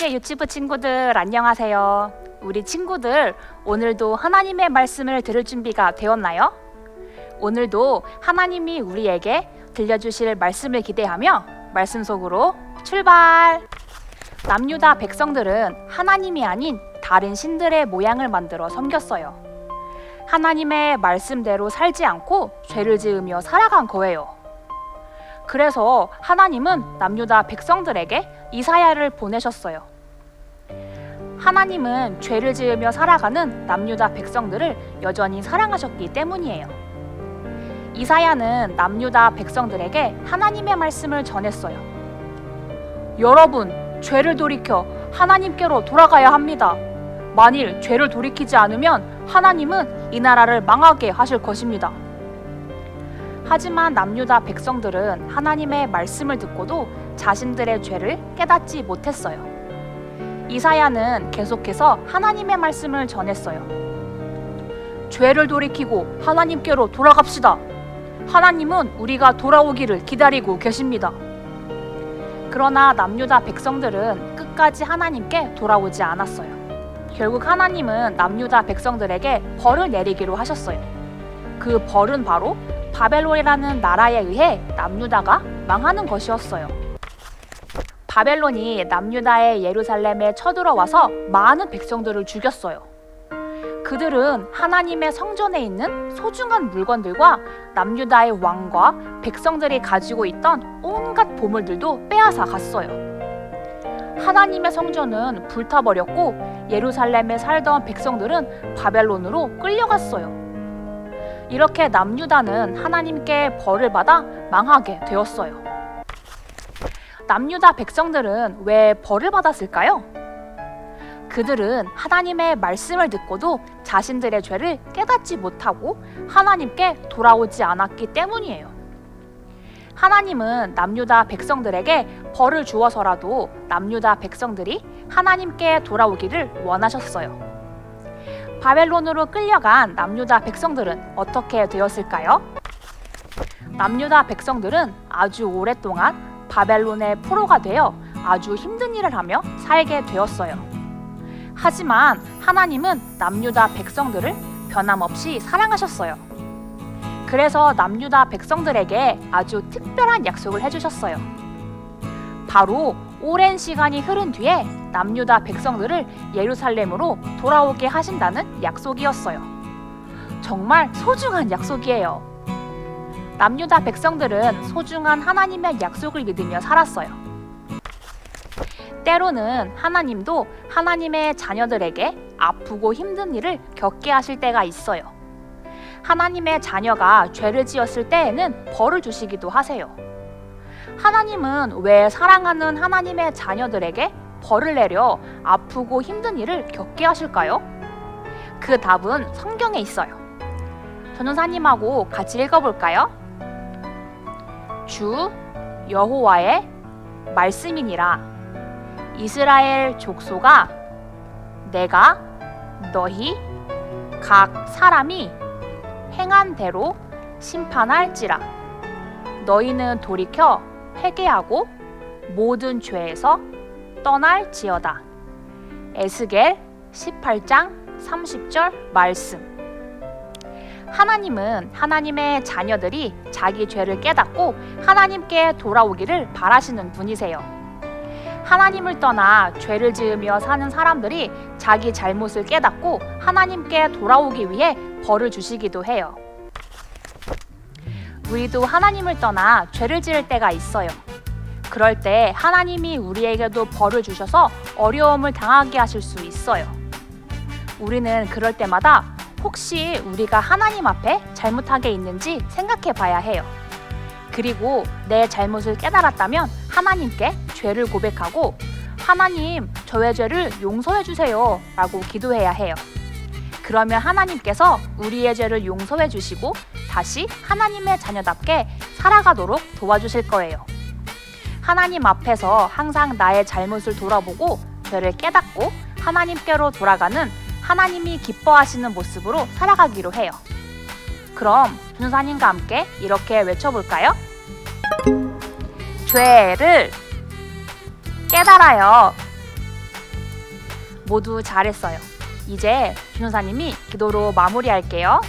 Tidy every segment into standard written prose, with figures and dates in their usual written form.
하나님께 유치부 친구들 안녕하세요. 우리 친구들 오늘도 하나님의 말씀을 들을 준비가 되었나요? 오늘도 하나님이 우리에게 들려주실 말씀을 기대하며 말씀 속으로 출발! 남유다 백성들은 하나님이 아닌 다른 신들의 모양을 만들어 섬겼어요. 하나님의 말씀대로 살지 않고 죄를 지으며 살아간 거예요. 그래서 하나님은 남유다 백성들에게 이사야를 보내셨어요. 하나님은 죄를 지으며 살아가는 남유다 백성들을 여전히 사랑하셨기 때문이에요. 이사야는 남유다 백성들에게 하나님의 말씀을 전했어요. 여러분, 죄를 돌이켜 하나님께로 돌아가야 합니다. 만일 죄를 돌이키지 않으면 하나님은 이 나라를 망하게 하실 것입니다. 하지만 남유다 백성들은 하나님의 말씀을 듣고도 자신들의 죄를 깨닫지 못했어요. 이사야는 계속해서 하나님의 말씀을 전했어요. 죄를 돌이키고 하나님께로 돌아갑시다. 하나님은 우리가 돌아오기를 기다리고 계십니다. 그러나 남유다 백성들은 끝까지 하나님께 돌아오지 않았어요. 결국 하나님은 남유다 백성들에게 벌을 내리기로 하셨어요. 그 벌은 바로 바벨론이라는 나라에 의해 남유다가 망하는 것이었어요. 바벨론이 남유다의 예루살렘에 쳐들어와서 많은 백성들을 죽였어요. 그들은 하나님의 성전에 있는 소중한 물건들과 남유다의 왕과 백성들이 가지고 있던 온갖 보물들도 빼앗아 갔어요. 하나님의 성전은 불타버렸고 예루살렘에 살던 백성들은 바벨론으로 끌려갔어요. 이렇게 남유다는 하나님께 벌을 받아 망하게 되었어요. 남유다 백성들은 왜 벌을 받았을까요? 그들은 하나님의 말씀을 듣고도 자신들의 죄를 깨닫지 못하고 하나님께 돌아오지 않았기 때문이에요. 하나님은 남유다 백성들에게 벌을 주어서라도 남유다 백성들이 하나님께 돌아오기를 원하셨어요. 바벨론으로 끌려간 남유다 백성들은 어떻게 되었을까요? 남유다 백성들은 아주 오랫동안 바벨론의 포로가 되어 아주 힘든 일을 하며 살게 되었어요. 하지만 하나님은 남유다 백성들을 변함없이 사랑하셨어요. 그래서 남유다 백성들에게 아주 특별한 약속을 해주셨어요. 바로 오랜 시간이 흐른 뒤에 남유다 백성들을 예루살렘으로 돌아오게 하신다는 약속이었어요. 정말 소중한 약속이에요. 남유다 백성들은 소중한 하나님의 약속을 믿으며 살았어요. 때로는 하나님도 하나님의 자녀들에게 아프고 힘든 일을 겪게 하실 때가 있어요. 하나님의 자녀가 죄를 지었을 때에는 벌을 주시기도 하세요. 하나님은 왜 사랑하는 하나님의 자녀들에게 벌을 내려 아프고 힘든 일을 겪게 하실까요? 그 답은 성경에 있어요. 전도사님하고 같이 읽어볼까요? 주 여호와의 말씀이니라. 이스라엘 족속아, 내가 너희 각 사람이 행한 대로 심판할지라. 너희는 돌이켜 회개하고 모든 죄에서 떠날지어다. 에스겔 18장 30절 말씀. 하나님은 하나님의 자녀들이 자기 죄를 깨닫고 하나님께 돌아오기를 바라시는 분이세요. 하나님을 떠나 죄를 지으며 사는 사람들이 자기 잘못을 깨닫고 하나님께 돌아오기 위해 벌을 주시기도 해요. 우리도 하나님을 떠나 죄를 지을 때가 있어요. 그럴 때 하나님이 우리에게도 벌을 주셔서 어려움을 당하게 하실 수 있어요. 우리는 그럴 때마다 혹시 우리가 하나님 앞에 잘못한 게 있는지 생각해 봐야 해요. 그리고 내 잘못을 깨달았다면 하나님께 죄를 고백하고 하나님, 저의 죄를 용서해 주세요 라고 기도해야 해요. 그러면 하나님께서 우리의 죄를 용서해 주시고 다시 하나님의 자녀답게 살아가도록 도와주실 거예요. 하나님 앞에서 항상 나의 잘못을 돌아보고 죄를 깨닫고 하나님께로 돌아가는 하나님이 기뻐하시는 모습으로 살아가기로 해요. 그럼 전도사님과 함께 이렇게 외쳐볼까요? 죄를 깨달아요. 모두 잘했어요. 이제 준호사님이 기도로 마무리할게요.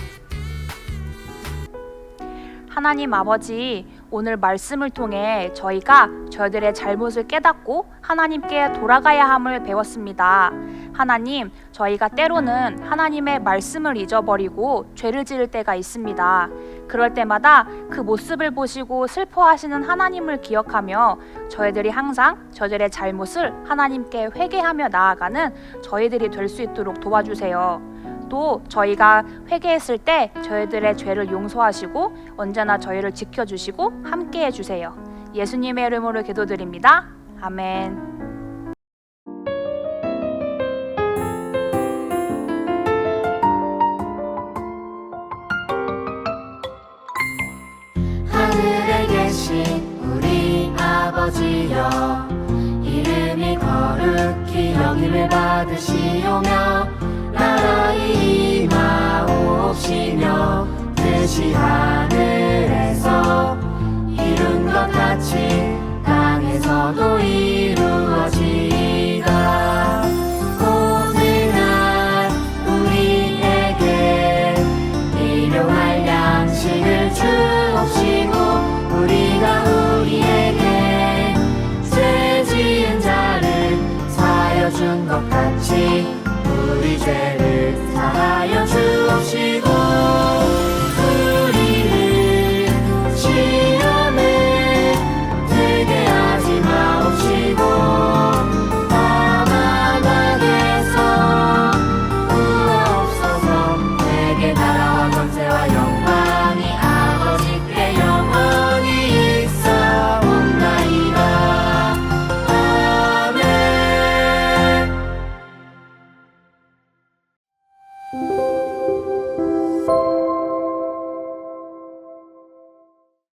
하나님 아버지, 오늘 말씀을 통해 저희가 저희들의 잘못을 깨닫고 하나님께 돌아가야 함을 배웠습니다. 하나님, 저희가 때로는 하나님의 말씀을 잊어버리고 죄를 지을 때가 있습니다. 그럴 때마다 그 모습을 보시고 슬퍼하시는 하나님을 기억하며 저희들이 항상 저희들의 잘못을 하나님께 회개하며 나아가는 저희들이 될 수 있도록 도와주세요. 또 저희가 회개했을 때 저희들의 죄를 용서하시고 언제나 저희를 지켜주시고 함께해 주세요. 예수님의 이름으로 기도드립니다. 아멘. 하늘에 계신 우리 아버지여, 이름이 거룩히 여김을 받으시오며 나라의 임하옵시며 뜻이 하늘